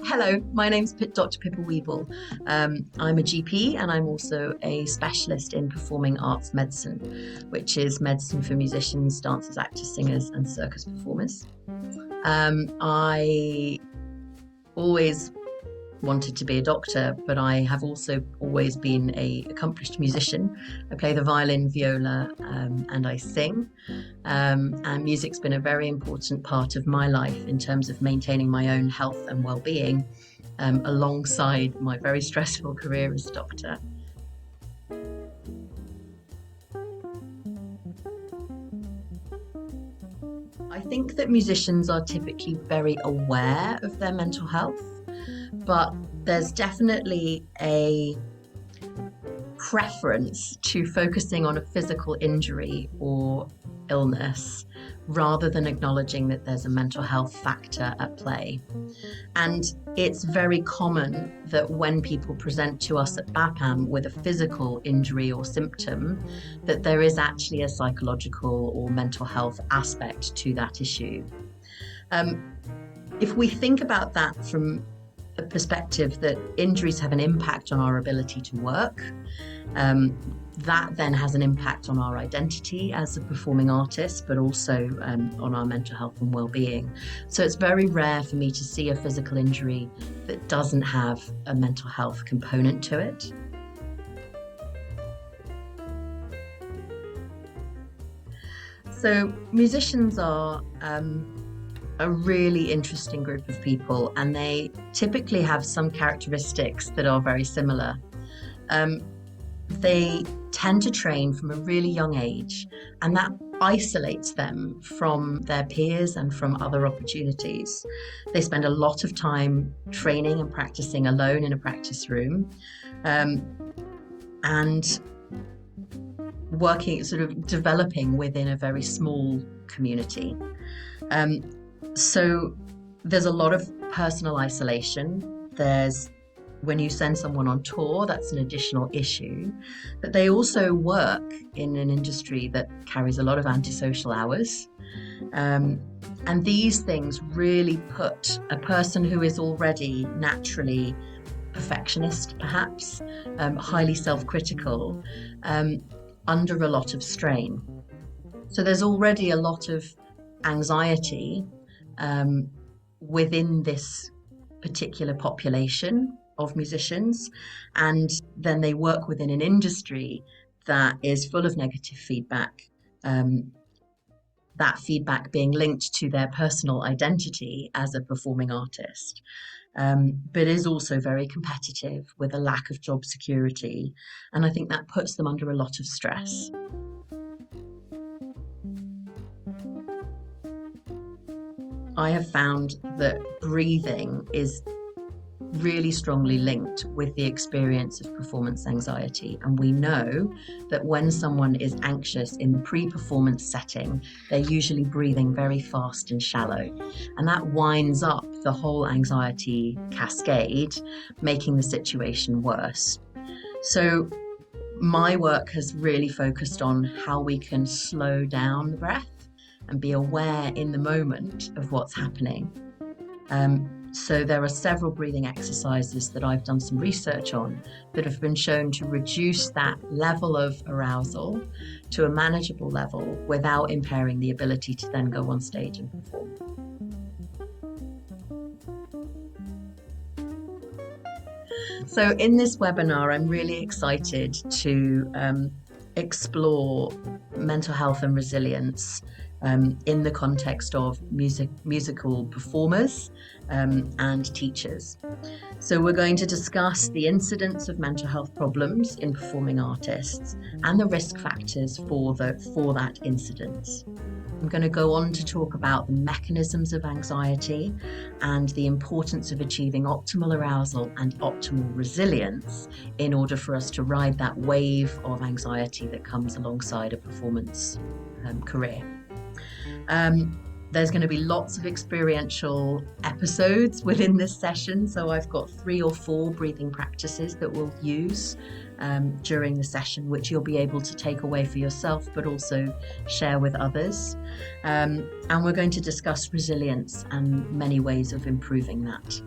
Hello, my name's Dr Pippa Wheble. I'm a GP and I'm also a specialist in performing arts medicine, which is medicine for musicians, dancers, actors, singers and circus performers. I always wanted to be a doctor, but I have also always been an accomplished musician. I play the violin, viola, and I sing. And music's been a very important part of my life in terms of maintaining my own health and well-being, alongside my very stressful career as a doctor. I think that musicians are typically very aware of their mental health, but there's definitely a preference to focusing on a physical injury or illness rather than acknowledging that there's a mental health factor at play. And it's very common that when people present to us at BAPAM with a physical injury or symptom, that there is actually a psychological or mental health aspect to that issue. If we think about that from a perspective that injuries have an impact on our ability to work, that then has an impact on our identity as a performing artist, but also on our mental health and well-being. So it's very rare for me to see a physical injury that doesn't have a mental health component to it. So musicians are a really interesting group of people, and they typically have some characteristics that are very similar. They tend to train from a really young age, and that isolates them from their peers and from other opportunities. They spend a lot of time training and practicing alone in a practice room, and working, sort of developing within a very small community. So there's a lot of personal isolation. When you send someone on tour, that's an additional issue. But they also work in an industry that carries a lot of antisocial hours. And these things really put a person who is already naturally perfectionist, perhaps, highly self-critical, under a lot of strain. So there's already a lot of anxiety within this particular population of musicians, and then they work within an industry that is full of negative feedback, that feedback being linked to their personal identity as a performing artist, but is also very competitive with a lack of job security, and I think that puts them under a lot of stress. I have found that breathing is really strongly linked with the experience of performance anxiety. And we know that when someone is anxious in the pre-performance setting, they're usually breathing very fast and shallow. And that winds up the whole anxiety cascade, making the situation worse. So my work has really focused on how we can slow down the breath and be aware in the moment of what's happening. So there are several breathing exercises that I've done some research on that have been shown to reduce that level of arousal to a manageable level without impairing the ability to then go on stage and perform. So in this webinar, I'm really excited to explore mental health and resilience in the context of musical performers and teachers. So we're going to discuss the incidence of mental health problems in performing artists and the risk factors for that incidence. I'm going to go on to talk about the mechanisms of anxiety and the importance of achieving optimal arousal and optimal resilience in order for us to ride that wave of anxiety that comes alongside a performance career. There's going to be lots of experiential episodes within this session, so I've got 3 or 4 breathing practices that we'll use during the session, which you'll be able to take away for yourself but also share with others. And we're going to discuss resilience and many ways of improving that.